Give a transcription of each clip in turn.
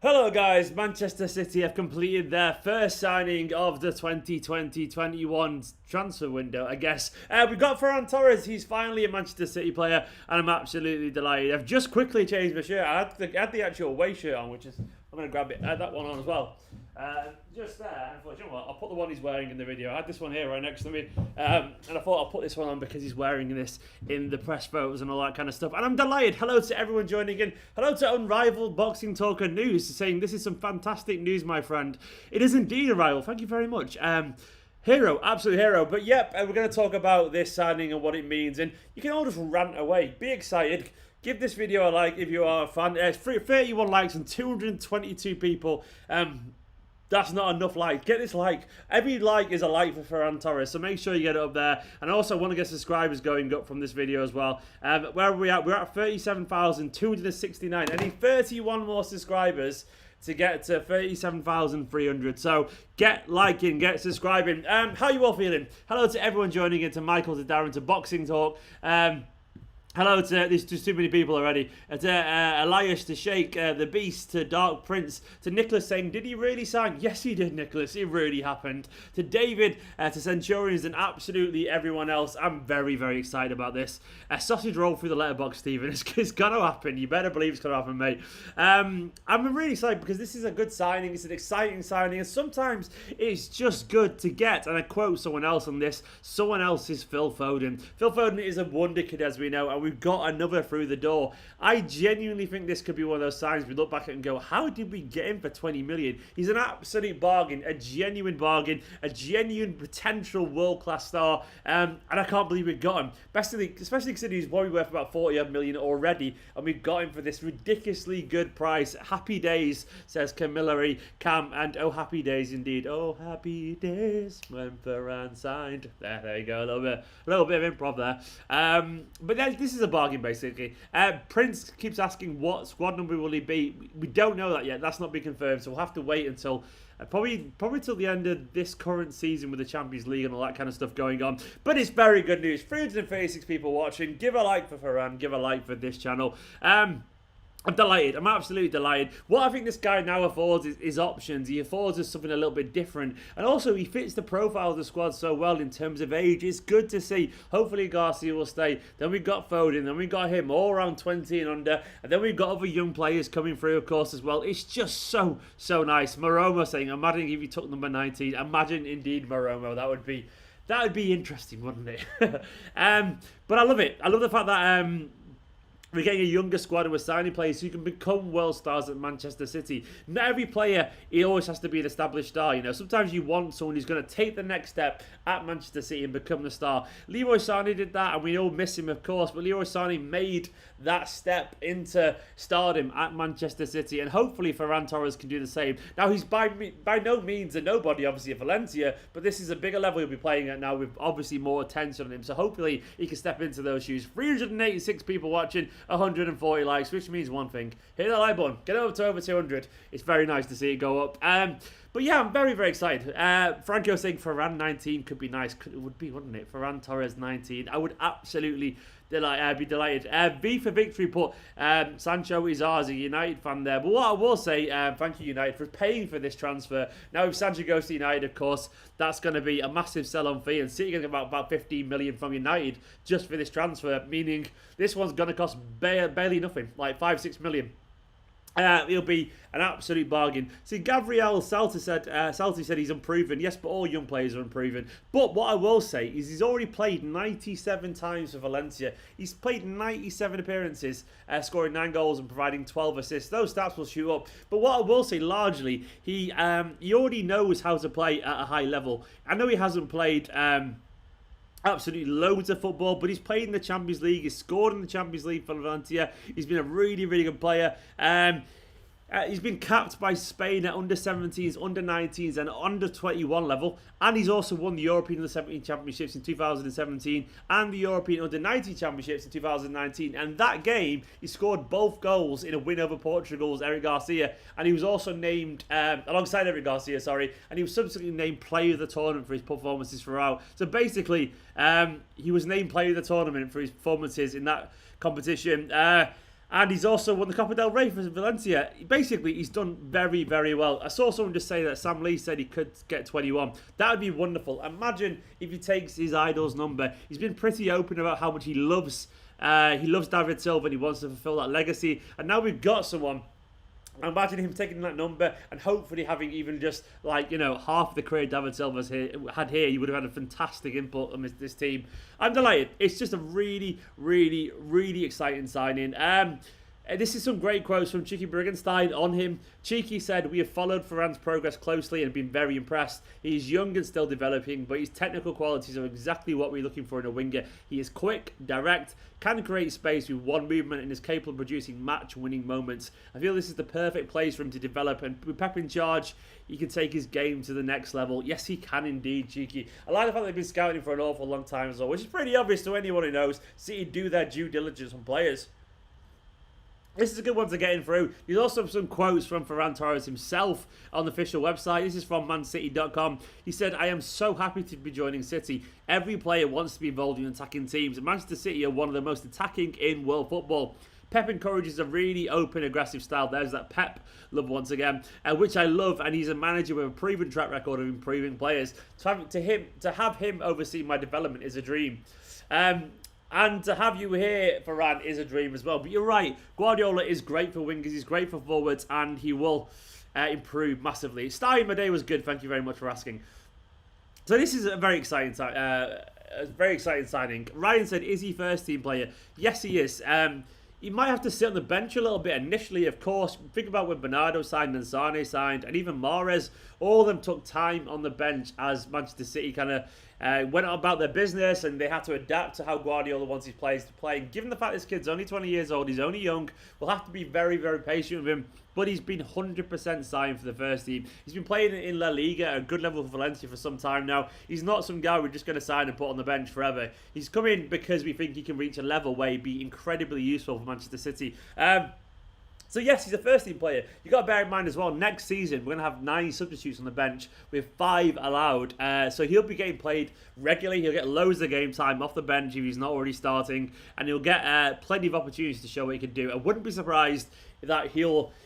Hello guys, Manchester City have completed their first signing of the 2020-21 transfer window, I guess. We've got Ferran Torres, he's finally a Manchester City player, and I'm absolutely delighted. I've just quickly changed my shirt. I had the actual away shirt on, which is, I'm going to grab it, that one on as well. Just there, I thought, you know what, I'll put the one he's wearing in the video. I had this one here right next to me, and I thought I'll put this one on because he's wearing this in the press photos and all that kind of stuff. And I'm delighted. Hello to everyone joining in. Hello to Unrivaled Boxing Talker News, saying this is some fantastic news, my friend. It is indeed a rival. Thank you very much. Hero, absolute hero. But yep, we're going to talk about this signing and what it means. And you can all just rant away. Be excited. Give this video a like if you are a fan. 31 likes and 222 people. That's not enough likes. Get this like. Every like is a like for Ferran Torres, so make sure you get it up there. And I also want to get subscribers going up from this video as well. Where are we at? We're at 37,269. I need 31 more subscribers to get to 37,300. So get liking, get subscribing. How you all feeling? Hello to everyone joining in, to Michael, to Darren, to Boxing Talk. Hello to, there's just too many people already, to Elias, to Sheikh, the Beast, to Dark Prince, to Nicholas saying, did he really sign? Yes, he did, Nicholas, it really happened. To David, to Centurions, and absolutely everyone else. I'm very, very excited about this. A sausage roll through the letterbox, Stephen. It's going to happen. You better believe it's going to happen, mate. I'm really excited because this is a good signing. It's an exciting signing, and sometimes it's just good to get. And I quote someone else on this. Someone else is Phil Foden. Phil Foden is a wonder kid, as we know, and we've got another through the door. I genuinely think this could be one of those signs we look back at and go, how did we get him for 20 million? He's an absolute bargain, a genuine bargain, a genuine potential world-class star, and I can't believe we got him. Especially considering he's probably worth about 40 million already, and we got him for this ridiculously good price. Happy days, says Camilleri, Cam, and oh, happy days indeed. Oh, happy days when Ferran signed. There you go, a little bit of improv there. But then this is a bargain, basically. Prince keeps asking what squad number will he be. We don't know that yet. That's not been confirmed, so we'll have to wait until probably till the end of this current season with the Champions League and all that kind of stuff going on. But it's very good news. 336 people watching. Give a like for Ferran. Give a like for this channel. I'm delighted. I'm absolutely delighted. What I think this guy now affords is options. He affords us something a little bit different. And also, he fits the profile of the squad so well in terms of age. It's good to see. Hopefully, Garcia will stay. Then we've got Foden. Then we've got him all around 20 and under. And then we've got other young players coming through, of course, as well. It's just so nice. Maroma saying, imagine if you took number 19. Imagine, indeed, Maroma. That would be interesting, wouldn't it? But I love it. I love the fact that we're getting a younger squad and we're signing players who can become world stars at Manchester City. Not every player, he always has to be an established star. You know, sometimes you want someone who's going to take the next step at Manchester City and become the star. Leroy Sané did that, and we all miss him, of course. But Leroy Sané made that step into stardom at Manchester City, and hopefully Ferran Torres can do the same. Now, he's by no means a nobody, obviously, at Valencia, but this is a bigger level he'll be playing at now with obviously more attention on him. So hopefully he can step into those shoes. 386 people watching. 140 likes, which means one thing. Hit the like button. Get over to over 200. It's very nice to see it go up. But yeah, I'm very, very excited. Franco saying Ferran 19 could be nice. It would be, wouldn't it? Ferran Torres 19. I would absolutely be delighted. V for victory put Sancho is ours, a United fan there. But what I will say, thank you United for paying for this transfer. Now if Sancho goes to United, of course, that's going to be a massive sell-on fee, and City going to get about 15 million from United just for this transfer, meaning this one's going to cost barely nothing, like 5-6 million. He'll be an absolute bargain. See, Gabriel Salty said he's unproven. Yes, but all young players are unproven. But what I will say is he's already played 97 times for Valencia. He's played 97 appearances, scoring 9 goals and providing 12 assists. Those stats will shoot up. But what I will say, largely, he already knows how to play at a high level. I know he hasn't played absolutely loads of football, but he's played in the Champions League. He's scored in the Champions League for Valencia. He's been a really, really good player. He's been capped by Spain at under 17s, under 19s, and under 21 level. And he's also won the European Under 17 Championships in 2017 and the European Under 19 Championships in 2019. And that game, he scored both goals in a win over Portugal's Eric Garcia. And he was also named, alongside Eric Garcia, and he was subsequently named Player of the Tournament for his performances throughout. So basically, he was named Player of the Tournament for his performances in that competition. And he's also won the Copa del Rey for Valencia. Basically, he's done very, very well. I saw someone just say that Sam Lee said he could get 21. That would be wonderful. Imagine if he takes his idol's number. He's been pretty open about how much he loves David Silva and he wants to fulfill that legacy. And now we've got someone. Imagine him taking that number and hopefully having even just half of the career David Silva's had here. He would have had a fantastic input on this team. I'm delighted. It's just a really, really, really exciting signing. This is some great quotes from Cheeky Briggenstein on him. Cheeky said, "We have followed Ferran's progress closely and been very impressed. He is young and still developing, but his technical qualities are exactly what we're looking for in a winger. He is quick, direct, can create space with one movement and is capable of producing match-winning moments. I feel this is the perfect place for him to develop, and with Pep in charge, he can take his game to the next level." Yes, he can indeed, Cheeky. I like the fact they've been scouting for an awful long time as well, which is pretty obvious to anyone who knows City do their due diligence on players. This is a good one to get in through. There's also some quotes from Ferran Torres himself on the official website. This is from mancity.com. He said, "I am so happy to be joining City. Every player wants to be involved in attacking teams. Manchester City are one of the most attacking in world football. Pep encourages a really open, aggressive style." There's that Pep love once again, which I love. And he's a manager with a proven track record of improving players. To have him oversee my development is a dream. And to have you here, Ferran, is a dream as well. But you're right, Guardiola is great for wingers, he's great for forwards, and he will improve massively. Starting my day was good, thank you very much for asking. So this is a very exciting signing. Ryan said, "Is he first team player?" Yes, he is. He might have to sit on the bench a little bit initially, of course. Think about when Bernardo signed and Sane signed, and even Mahrez. All of them took time on the bench as Manchester City kind of went about their business, and they had to adapt to how Guardiola wants his players to play. And given the fact this kid's only 20 years old, he's only young, we'll have to be very, very patient with him. But he's been 100% signed for the first team. He's been playing in La Liga at a good level for Valencia for some time now. He's not some guy we're just going to sign and put on the bench forever. He's come in because we think he can reach a level where he'd be incredibly useful for Manchester City. So yes, he's a first-team player. You've got to bear in mind as well, next season, we're going to have 9 substitutes on the bench with 5 allowed. So he'll be getting played regularly. He'll get loads of game time off the bench if he's not already starting. And he'll get plenty of opportunities to show what he can do. I wouldn't be surprised that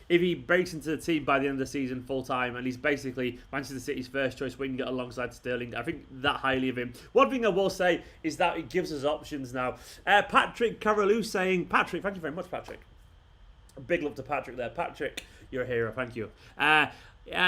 if he breaks into the team by the end of the season full-time, and he's basically Manchester City's first-choice winger alongside Sterling. I think that highly of him. One thing I will say is that it gives us options now. Patrick Carolou saying, Patrick, thank you very much, Patrick. A big love to Patrick there. Patrick, you're a hero. Thank you.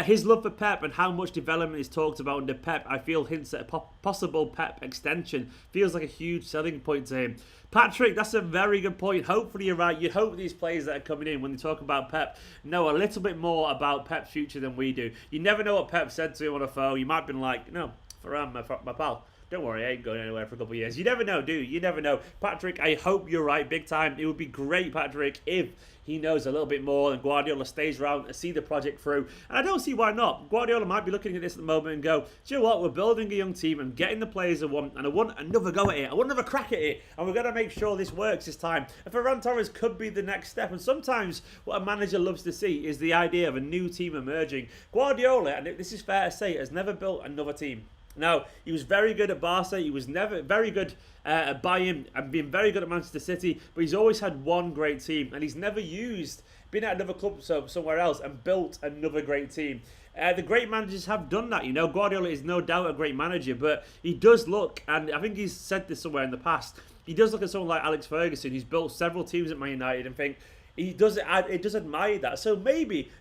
His love for Pep and how much development is talked about under Pep, I feel hints at a possible Pep extension. Feels like a huge selling point to him. Patrick, that's a very good point. Hopefully you're right. You hope these players that are coming in, when they talk about Pep, know a little bit more about Pep's future than we do. You never know what Pep said to him on a phone. You might have been like, "No, Ferran, my pal, don't worry, I ain't going anywhere for a couple of years." You never know, do you? You never know. Patrick, I hope you're right big time. It would be great, Patrick, if he knows a little bit more and Guardiola stays around and see the project through. And I don't see why not. Guardiola might be looking at this at the moment and go, "Do you know what? We're building a young team and getting the players I want, and I want another go at it. I want another crack at it. And we're going to make sure this works this time." And Ferran Torres could be the next step. And sometimes what a manager loves to see is the idea of a new team emerging. Guardiola, and this is fair to say, has never built another team. Now, he was very good at Barca, he was never very good at Bayern, and been very good at Manchester City, but he's always had one great team, and he's never been at another club somewhere else and built another great team. The great managers have done that, you know. Guardiola is no doubt a great manager, but he does look, and I think he's said this somewhere in the past, he does look at someone like Alex Ferguson, who's built several teams at Man United, and think, it does admire that. So maybe,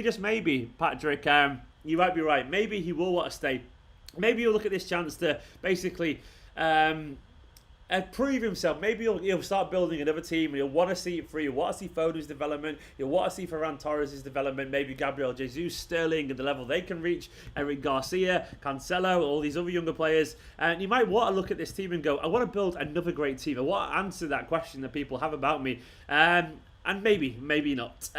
just maybe, Patrick, you might be right, maybe he will want to stay. Maybe he'll look at this chance to basically prove himself. Maybe he'll start building another team, and he'll want to see it through. He'll want to see Foden's development. He'll want to see Ferran Torres' development. Maybe Gabriel Jesus, Sterling, and the level they can reach. Eric Garcia, Cancelo, all these other younger players. And you might want to look at this team and go, "I want to build another great team. I want to answer that question that people have about me." And maybe not.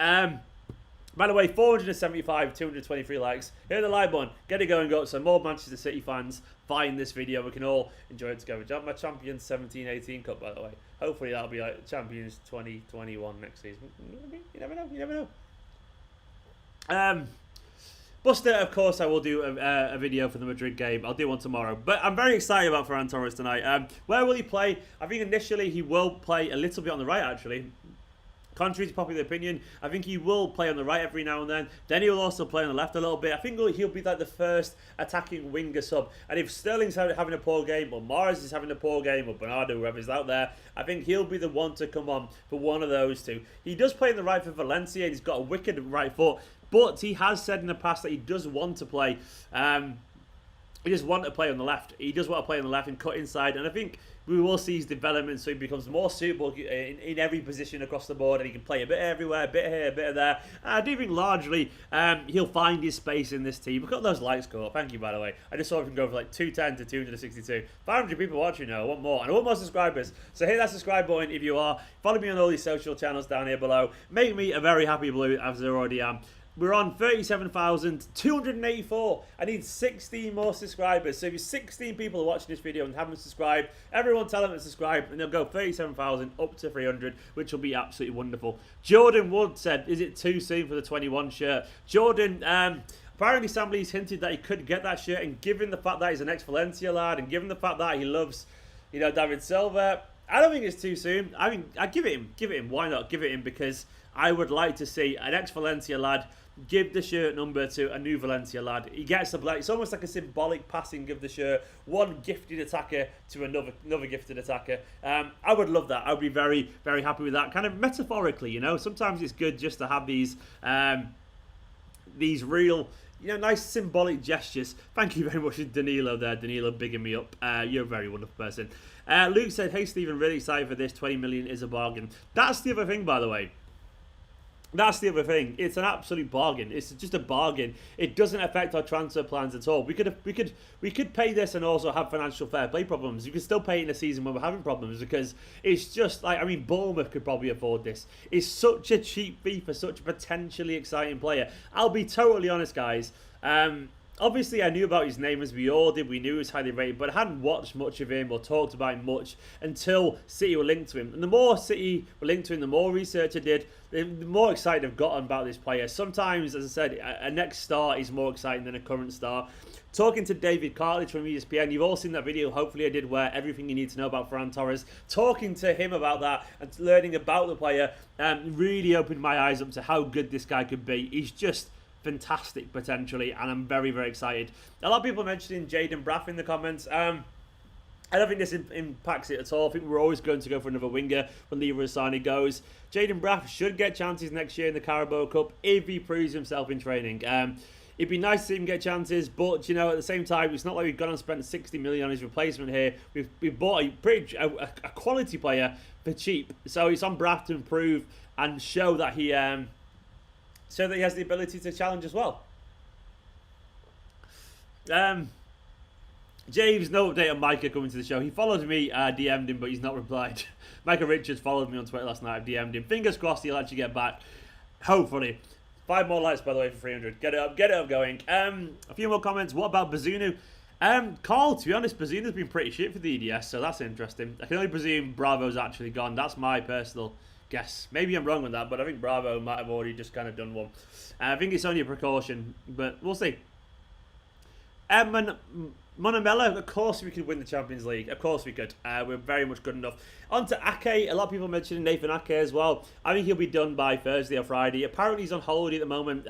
By the way, 475, 223 likes. Hit the like button. Get it going, go. So more Manchester City fans find this video. We can all enjoy it together. My Champions 17-18 Cup, by the way. Hopefully that'll be like Champions 2021 next season. You never know. Buster, of course, I will do a video for the Madrid game. I'll do one tomorrow. But I'm very excited about Ferran Torres tonight. Where will he play? I think initially he will play a little bit on the right, actually. Contrary to popular opinion, I think he will play on the right every now and then. Then he will also play on the left a little bit. I think he'll be like the first attacking winger sub. And if Sterling's having a poor game, or Morris is having a poor game, or Bernardo, whoever's out there, I think he'll be the one to come on for one of those two. He does play in the right for Valencia, and he's got a wicked right foot. But he has said in the past that he does want to play. He does want to play on the left. He does want to play on the left and cut inside. And I think we will see his development so he becomes more suitable in every position across the board, and he can play a bit everywhere, a bit here, a bit there. I do think largely he'll find his space in this team. Look at those likes go up. Thank you, by the way. I just saw him go from like 210 to 262. 500 people watching now. I want more. And I want more subscribers. So hit that subscribe button if you are. Follow me on all these social channels down here below. Make me a very happy blue, as I already am. We're on 37,284. I need 16 more subscribers. So if you're 16 people are watching this video and haven't subscribed, everyone tell them to subscribe, and they'll go 37,000 up to 300, which will be absolutely wonderful. Jordan Wood said, is it too soon for the 21 shirt? Jordan, apparently somebody's hinted that he could get that shirt, and given the fact that he's an ex-Valencia lad, and given the fact that he loves, you know, David Silva, I don't think it's too soon. I mean, I give it him. Why not? Give it him, because I would like to see an ex-Valencia lad give the shirt number to a new Valencia lad. He gets the black. It's almost like a symbolic passing of the shirt. One gifted attacker to another gifted attacker. I would love that. I would be very, very happy with that. Kind of metaphorically, you know. Sometimes it's good just to have these real, you know, nice symbolic gestures. Thank you very much to Danilo there. Danilo bigging me up. You're a very wonderful person. Luke said, hey Stephen, really excited for this. 20 million is a bargain. That's the other thing, by the way. That's the other thing. It's an absolute bargain. It's just a bargain. It doesn't affect our transfer plans at all. We could pay this and also have financial fair play problems. You could still pay it in a season when we're having problems, because it's just like, I mean, Bournemouth could probably afford this. It's such a cheap fee for such a potentially exciting player. I'll be totally honest, guys. Obviously, I knew about his name, as we all did. We knew he was highly rated, but I hadn't watched much of him or talked about him much until City were linked to him. And the more City were linked to him, the more research I did, the more excited I've gotten about this player. Sometimes, as I said, a next star is more exciting than a current star. Talking to David Cartledge from ESPN, you've all seen that video, hopefully I did, where everything you need to know about Ferran Torres. Talking to him about that and learning about the player really opened my eyes up to how good this guy could be. He's just fantastic potentially, and I'm very, very excited. A lot of people mentioning Jaden Braff in the comments. I don't think this impacts it at all. I think we're always going to go for another winger when Leroy Sané goes. Jaden Braff should get chances next year in the Carabao Cup if he proves himself in training. It'd be nice to see him get chances, but, you know, at the same time, it's not like we've gone and spent 60 million on his replacement here. We've bought a quality player for cheap, so it's on Braff to improve and show that he has the ability to challenge as well. James, no update on Micah coming to the show. He followed me, DM'd him, but he's not replied. Micah Richards followed me on Twitter last night. I've DM'd him. Fingers crossed he'll actually get back. Hopefully. 5 more likes, by the way, for 300. Get it up going. A few more comments. What about Bazunu? Carl, to be honest, Bazunu's been pretty shit for the EDS, so that's interesting. I can only presume Bravo's actually gone. That's my personal guess. Maybe I'm wrong on that, but I think Bravo might have already just kind of done one. I think it's only a precaution, but we'll see. Monamela, of course we could win the Champions League. Of course we could. We're very much good enough. On to Ake. A lot of people mentioning Nathan Ake as well. I think he'll be done by Thursday or Friday. Apparently he's on holiday at the moment.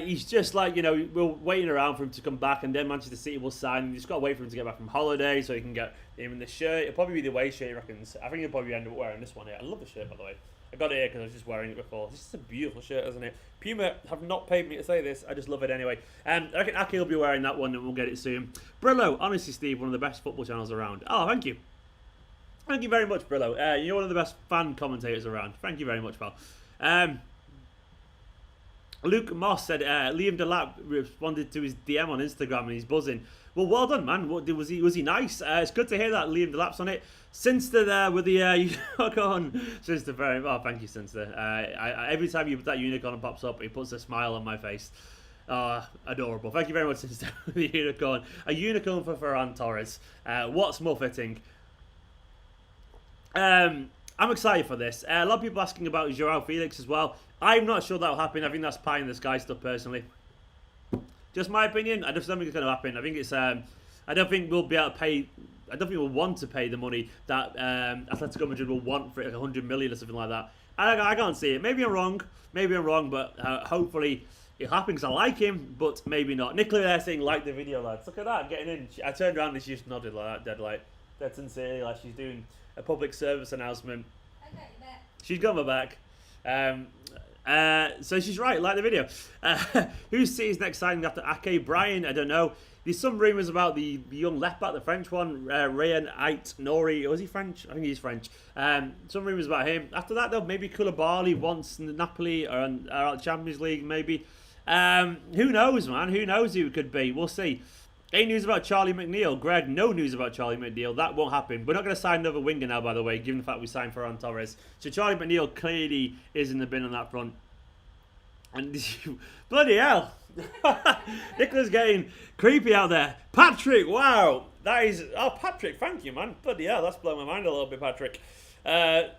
He's just like, you know, we're waiting around for him to come back, and then Manchester City will sign him. You just got to wait for him to get back from holiday so he can get him in the shirt. It'll probably be the away shirt, he reckons. I think he'll probably end up wearing this one here. I love the shirt, by the way. I got it here because I was just wearing it before. This is a beautiful shirt, isn't it? Puma have not paid me to say this. I just love it anyway. I reckon Ake will be wearing that one, and we'll get it soon. Brillo, honestly, Steve, one of the best football channels around. Oh, thank you. Thank you very much, Brillo. You're one of the best fan commentators around. Thank you very much, pal. Luke Moss said Liam Delap responded to his DM on Instagram and he's buzzing. Well, well done, man. Was he nice? It's good to hear that Liam Delap's on it. Sinster there with the unicorn. Sinster, thank you, Sinster. Every time that unicorn pops up, it puts a smile on my face. Adorable. Thank you very much, Sinster, for the unicorn. A unicorn for Ferran Torres. What's more fitting? I'm excited for this. A lot of people asking about Joao Felix as well. I'm not sure that'll happen. I think that's pie in the sky stuff, personally. Just my opinion. I just don't think it's going to happen. I think it's. I don't think we'll be able to pay. I don't think we'll want to pay the money that Atletico Madrid will want for it, like 100 million or something like that. I can't see it. Maybe I'm wrong. But hopefully it'll happen because I like him, but maybe not. Nicola there saying, like the video, lads. Look at that, getting in. I turned around and she just nodded like that, dead sincerely, like she's doing a public service announcement. I got your back. She's got my back. So she's right, like the video. Who sees next signing after Ake? Brian, I don't know. There's some rumours about the young left back, the French one, Ryan Ait Nori. Was he French? I think he's French. Some rumours about him. After that, though, maybe Koulibaly wants Napoli or out the Champions League, maybe. Who knows, man? Who knows who it could be? We'll see. Any news about Charlie McNeil? Greg, no news about Charlie McNeil. That won't happen. We're not going to sign another winger now, by the way, given the fact we signed Ferran Torres. So Charlie McNeil clearly is in the bin on that front. And bloody hell. Nicola's getting creepy out there. Patrick, wow. That is... Oh, Patrick, thank you, man. Bloody hell, that's blown my mind a little bit, Patrick. A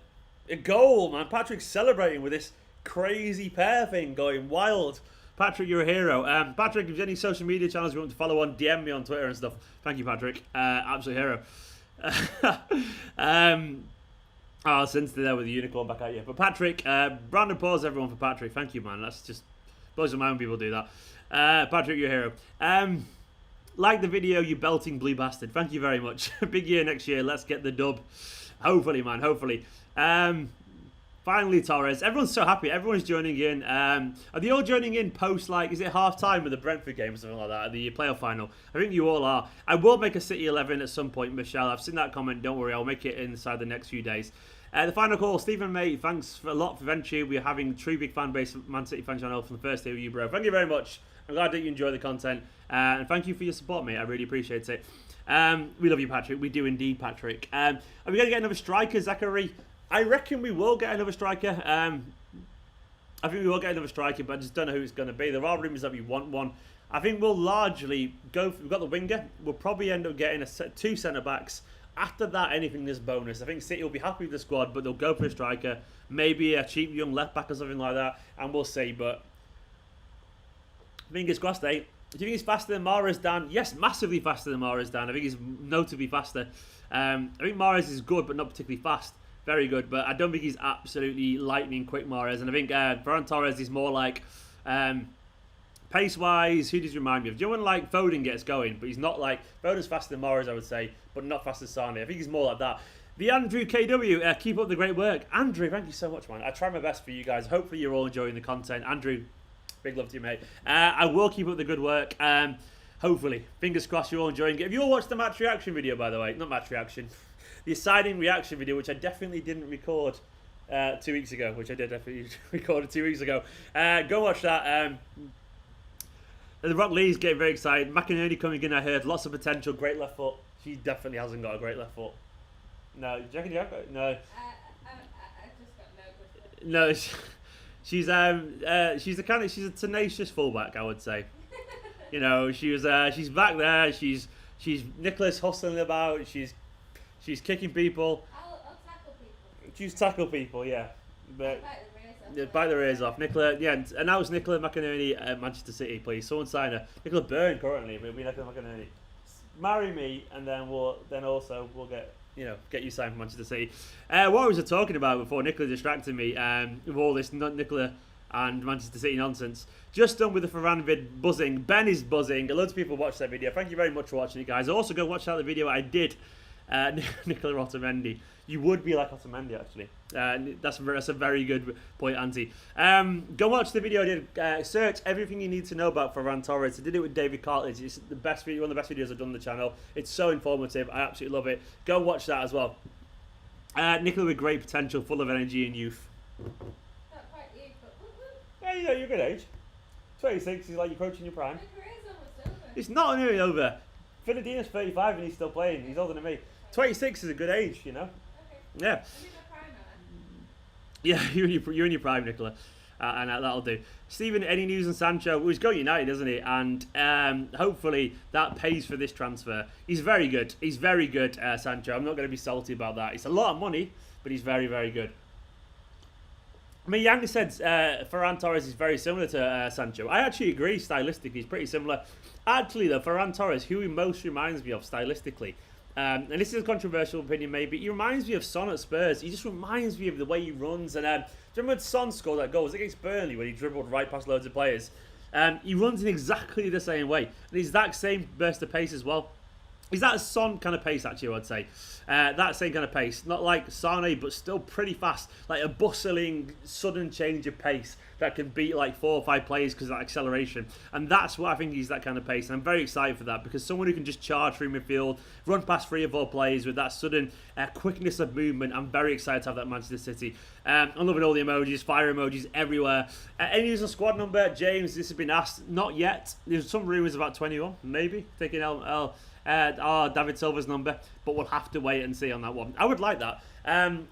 goal, man. Patrick's celebrating with this crazy pair thing going wild. Patrick, you're a hero. Patrick, if there's any social media channels you want to follow on, DM me on Twitter and stuff. Thank you, Patrick. Absolute hero. Oh, since they're there with the unicorn back at you. But Patrick, round of applause everyone for Patrick. Thank you, man. That's just blows my mind when people do that. Patrick, you're a hero. Like the video, you belting blue bastard. Thank you very much. Big year next year. Let's get the dub. Hopefully, man. Hopefully. Finally, Torres. Everyone's so happy. Everyone's joining in. Are they all joining in post, like, is it half-time with the Brentford game or something like that, at the playoff final? I think you all are. I will make a City 11 at some point, Michelle. I've seen that comment. Don't worry. I'll make it inside the next few days. The final call, Stephen May, thanks a lot for venture. We're having a true big fan base of Man City fan channel from the first day with you, bro. Thank you very much. I'm glad that you enjoy the content. And thank you for your support, mate. I really appreciate it. We love you, Patrick. We do indeed, Patrick. Are we going to get another striker, Zachary? I reckon we will get another striker. I think we will get another striker, but I just don't know who it's going to be. There are rumours that we want one. I think we'll largely go... We've got the winger. We'll probably end up getting two centre-backs. After that, anything is bonus. I think City will be happy with the squad, but they'll go for a striker. Maybe a cheap young left-back or something like that, and we'll see. But fingers crossed, eh? Do you think he's faster than Mahrez, Dan? Yes, massively faster than Mahrez, Dan. I think he's notably faster. I think Mahrez is good, but not particularly fast. Very good, but I don't think he's absolutely lightning quick, Mahrez. And I think Ferran Torres is more like... pace-wise, who does he remind me of? Do you know when like Foden gets going, but he's not like... Foden's faster than Mahrez, I would say, but not faster than Sane. I think he's more like that. The Andrew KW, keep up the great work. Andrew, thank you so much, man. I try my best for you guys. Hopefully you're all enjoying the content. Andrew, big love to you, mate. I will keep up the good work. Hopefully. Fingers crossed you're all enjoying it. If you all watched the match reaction video, by the way, not match reaction, the signing reaction video, which I definitely didn't record 2 weeks ago, which I did definitely record 2 weeks ago. Go watch that. The Rock Lee's getting very excited. McInerney coming in, I heard. Lots of potential. Great left foot. She definitely hasn't got a great left foot. No. Do you reckon you have got? No. I just got no good foot. No. She's a tenacious fullback, I would say. You know, she's back there. She's Nicholas hustling about. She's kicking people. I'll tackle people. She's tackle people, yeah. But bite their ears off. Nicola, yeah, announce Nicola McInerney at Manchester City, please. Someone sign her. Nicola Byrne currently, but we Nicola McInerney. Marry me, and then we'll get you signed for Manchester City. What was I talking about before Nicola distracted me with all this Nicola and Manchester City nonsense? Just done with the Ferran vid buzzing. Ben is buzzing. Loads of people watched that video. Thank you very much for watching it, guys. Also, go watch out the video I did. Nicola Otamendi. You would be like Otamendi, actually. That's a very good point, Auntie. Go watch the video I did. Search everything you need to know about Ferran Torres. I did it with David Cartledge. It's the best video, one of the best videos I've done on the channel. It's so informative. I absolutely love it. Go watch that as well. Nicola with great potential, full of energy and youth. Not quite you, but Yeah, you know, you're a good age. 26 is like you're approaching your prime. my career's almost over. It's not nearly over. Fernandinho's 35 and he's still playing. He's older than me. 26 is a good age, you know. Okay. Yeah. I'm in my prime now. Yeah, you're in your prime, Nicola. And that'll do. Stephen, any news on Sancho? Well, he's going United, isn't he? And hopefully that pays for this transfer. He's very good. He's very good, Sancho. I'm not going to be salty about that. It's a lot of money, but he's very, very good. I mean, Yang said Ferran Torres is very similar to Sancho. I actually agree stylistically. He's pretty similar. Actually, though, Ferran Torres, who he most reminds me of stylistically, And this is a controversial opinion maybe. He reminds me of Son at Spurs. He just reminds me of the way he runs. And do you remember when Son scored that goal? It was against Burnley when he dribbled right past loads of players. He runs in exactly the same way. And he's that same burst of pace as well. He's that Son kind of pace, actually, I'd say. That same kind of pace. Not like Sane, but still pretty fast. Like a bustling, sudden change of pace that can beat like 4 or 5 players because of that acceleration. And that's what I think he's that kind of pace. And I'm very excited for that because someone who can just charge through midfield, run past 3 or 4 players with that sudden quickness of movement. I'm very excited to have that at Manchester City. I'm loving all the emojis, fire emojis everywhere. Any user squad number, James, this has been asked. Not yet. There's some rumours about 21, maybe. Taking David Silva's number, but we'll have to wait and see on that one. I would like that.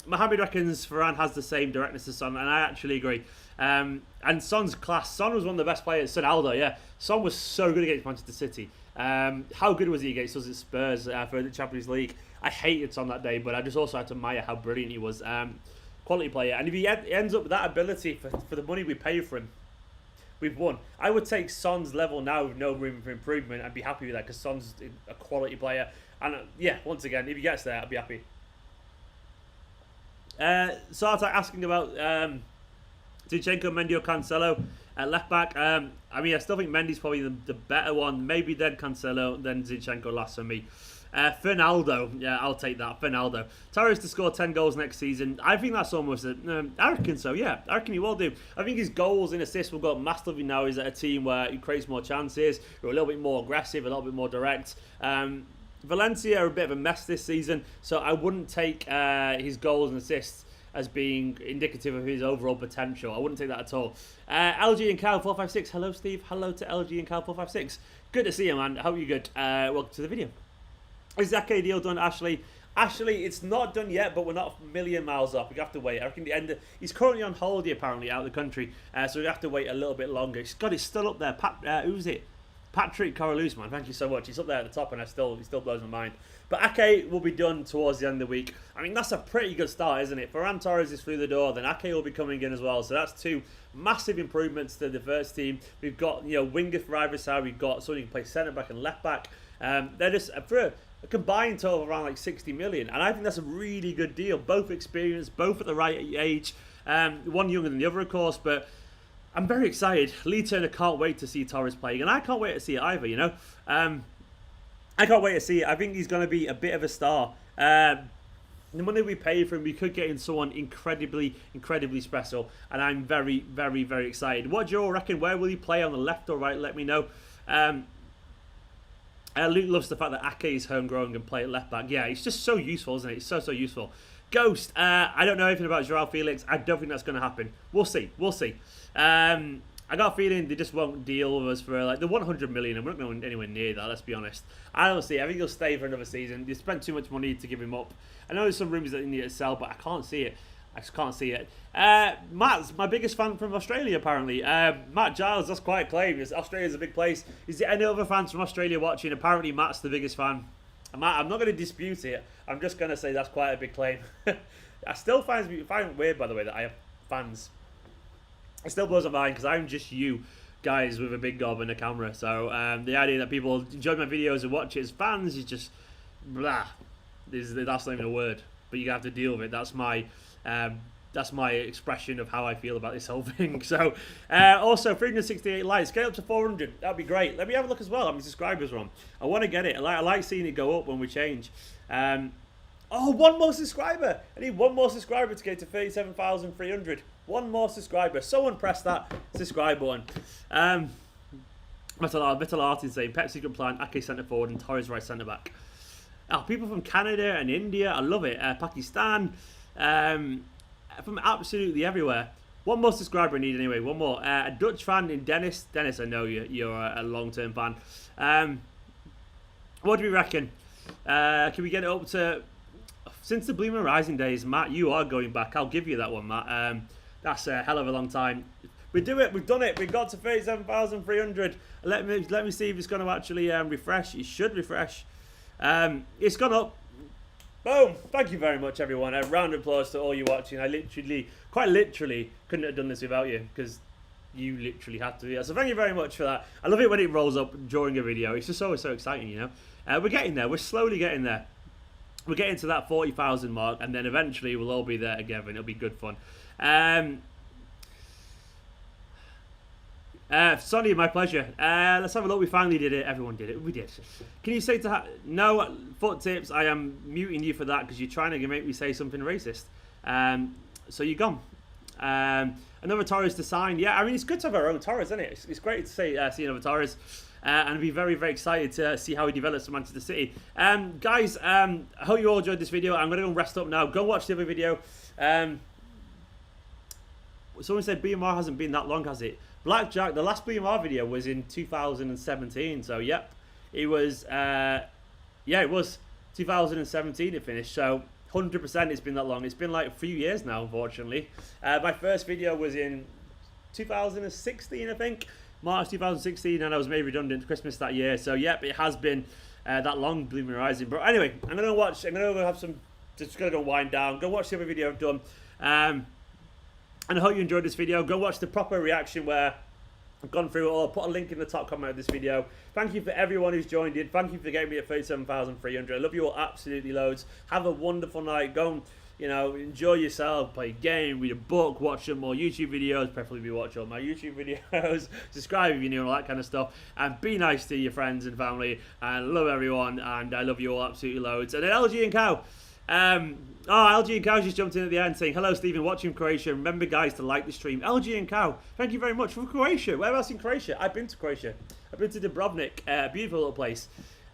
Mohamed reckons Ferran has the same directness as Son, and I actually agree. And Son's class. Son was one of the best players. Son Aldo, yeah. Son was so good against Manchester City. How good was he against us at Spurs for the Champions League? I hated Son that day, but I just also had to admire how brilliant he was. Quality player. And if he ends up with that ability for the money we pay for him, we've won. I would take Son's level now with no room for improvement. I'd be happy with that because Son's a quality player. And yeah, once again, if he gets there, I'd be happy. Sartak asking about Zinchenko, Mendy or Cancelo at left back. I mean, I still think Mendy's probably the better one. Maybe then Cancelo, then Zinchenko last for me. Fernaldo, yeah, I'll take that. Fernaldo. Torres to score 10 goals next season. I think that's almost I reckon so, yeah. I reckon he will do. I think his goals and assists will go up massively now. He's at a team where he creates more chances. We're a little bit more aggressive, a little bit more direct. Valencia are a bit of a mess this season, so I wouldn't take his goals and assists as being indicative of his overall potential. I wouldn't take that at all. LG and Cal456. Hello, Steve. Hello to LG and Cal456. Good to see you, man. Hope you're good. Welcome to the video. Is the Ake deal done, Ashley? Ashley, it's not done yet, but we're not a million miles off. We have to wait. I reckon the end. He's currently on holiday, apparently, out of the country, so we have to wait a little bit longer. God, it's still up there. Who's it? Patrick Coraluz, man. Thank you so much. He's up there at the top, and he still blows my mind. But Ake will be done towards the end of the week. I mean, that's a pretty good start, isn't it? Ferran Torres is through the door, then Ake will be coming in as well. So that's 2 massive improvements to the first team. We've got, wingers for either side. We've got someone who can play centre back and left back. They're just for a combined total of around like 60 million, and I think that's a really good deal. Both experienced, both at the right age. One younger than the other, of course, but I'm very excited. Lee Turner can't wait to see Torres playing, and I can't wait to see it either, I can't wait to see it. I think he's going to be a bit of a star. The money we pay for him, we could get in someone incredibly special, and I'm very, very, very excited. What do you all reckon? Where will he play, on the left or right? Let me know. Luke loves the fact that Ake is homegrown and can play at left back. Yeah, it's just so useful, isn't it? It's so useful. Ghost, I don't know anything about Joao Felix. I don't think that's going to happen. We'll see. I got a feeling they just won't deal with us for like the 100 million, and we're not going anywhere near that, let's be honest. I don't see it. I think he'll stay for another season. They spent too much money to give him up. I know there's some rumours that they need to sell, but I can't see it. I just can't see it. Matt's my biggest fan from Australia, apparently. Matt Giles, that's quite a claim. Australia's a big place. Is there any other fans from Australia watching? Apparently Matt's the biggest fan. I'm not going to dispute it. I'm just going to say that's quite a big claim. I still find it weird, by the way, that I have fans. It still blows my mind because I'm just you guys with a big gob and a camera. So the idea that people enjoy my videos and watch it as fans is just blah. That's not even a word. But you have to deal with it. That's my expression of how I feel about this whole thing. So also 368 likes, get up to 400. That'd be great. Let me have a look as well. How many subscribers are on? I want to get it. I like seeing it go up when we change. One more subscriber. I need one more subscriber to get to 37,300. One more subscriber. Someone press that subscribe button. Metal Art is saying Pepsi good plan, Ake centre forward and Torres right centre back. People from Canada and India, I love it. Pakistan, from absolutely everywhere. One more subscriber I need anyway. One more. A Dutch fan in Dennis. Dennis, I know you're a long-term fan. What do we reckon? Can we get it up to... Since the Blooming Rising days, Matt, you are going back. I'll give you that one, Matt. That's a hell of a long time. We do it. We've done it. We got to 37,300. Let me see if it's going to actually refresh. It should refresh. It's gone up. Boom. Thank you very much, everyone. A round of applause to all you watching. I quite literally, couldn't have done this without you because you literally had to do that. So thank you very much for that. I love it when it rolls up during a video. It's just always so exciting, We're getting there. We're slowly getting there. we're getting to that 40,000 mark, and then eventually we'll all be there together, and it'll be good fun. Sonny, my pleasure. Let's have a look. We finally did it. Everyone did it. We did. Can you say to no foot tips? I am muting you for that because you're trying to make me say something racist. So you're gone. Another Torres to sign. Yeah, I mean, it's good to have our own Torres, isn't it? It's great to see another Torres. And I'd be very, very excited to see how he develops for Manchester City. Guys, I hope you all enjoyed this video. I'm going to go rest up now. Go watch the other video. Someone said BMR hasn't been that long, has it? Blackjack, the last BMR video was in 2017. So, yep. It was, yeah, it was 2017 it finished. So, 100% it's been that long. It's been like a few years now, unfortunately. My first video was in 2016, I think. March 2016, and I was made redundant Christmas that year. So, yep, it has been that long, Blue Horizon. But anyway, I'm going to have some, just going to wind down. Go watch the other video I've done. And I hope you enjoyed this video. Go watch the proper reaction where I've gone through it all. I'll put a link in the top comment of this video. Thank you for everyone who's joined in. Thank you for getting me at 37,300. I love you all absolutely loads. Have a wonderful night. Go and, you know, enjoy yourself. Play a game, read a book, watch some more YouTube videos. Preferably watch all my YouTube videos. Subscribe if you're new and all that kind of stuff. And be nice to your friends and family. And love everyone. And I love you all absolutely loads. And then LG and Cow. LG and Cow just jumped in at the end saying, hello Stephen, watching Croatia. Remember guys to like the stream. LG and Cow, thank you very much. From Croatia. Where else in Croatia? I've been to Croatia. I've been to Dubrovnik, beautiful little place.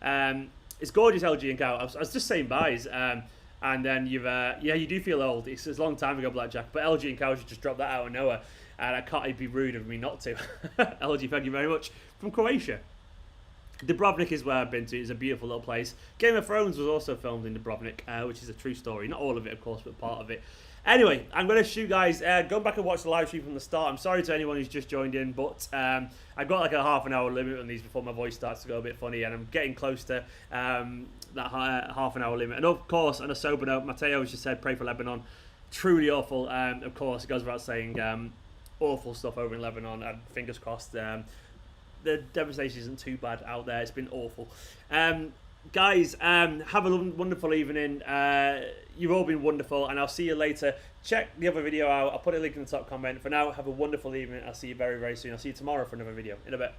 It's gorgeous, LG and Cow. I was just saying byes. And then yeah, you do feel old. It's a long time ago, Blackjack. But LG and Cow should just drop that out of nowhere. And I can't be rude of me not to. LG, thank you very much. From Croatia. Dubrovnik is where I've been to. It's a beautiful little place. Game of Thrones was also filmed in Dubrovnik, which is a true story. Not all of it, of course, but part of it. Anyway, I'm going to shoot, guys. Go back and watch the live stream from the start. I'm sorry to anyone who's just joined in, but I've got like a half-an-hour limit on these before my voice starts to go a bit funny, and I'm getting close to that half-an-hour limit. And of course, on a sober note, Matteo has just said, pray for Lebanon. Truly awful. Of course, it goes without saying, awful stuff over in Lebanon, and fingers crossed. The devastation isn't too bad out there. It's been awful. Guys, have a wonderful evening. You've all been wonderful, and I'll see you later. Check the other video out. I'll put a link in the top comment. For now, have a wonderful evening. I'll see you very, very soon. I'll see you tomorrow for another video. In a bit.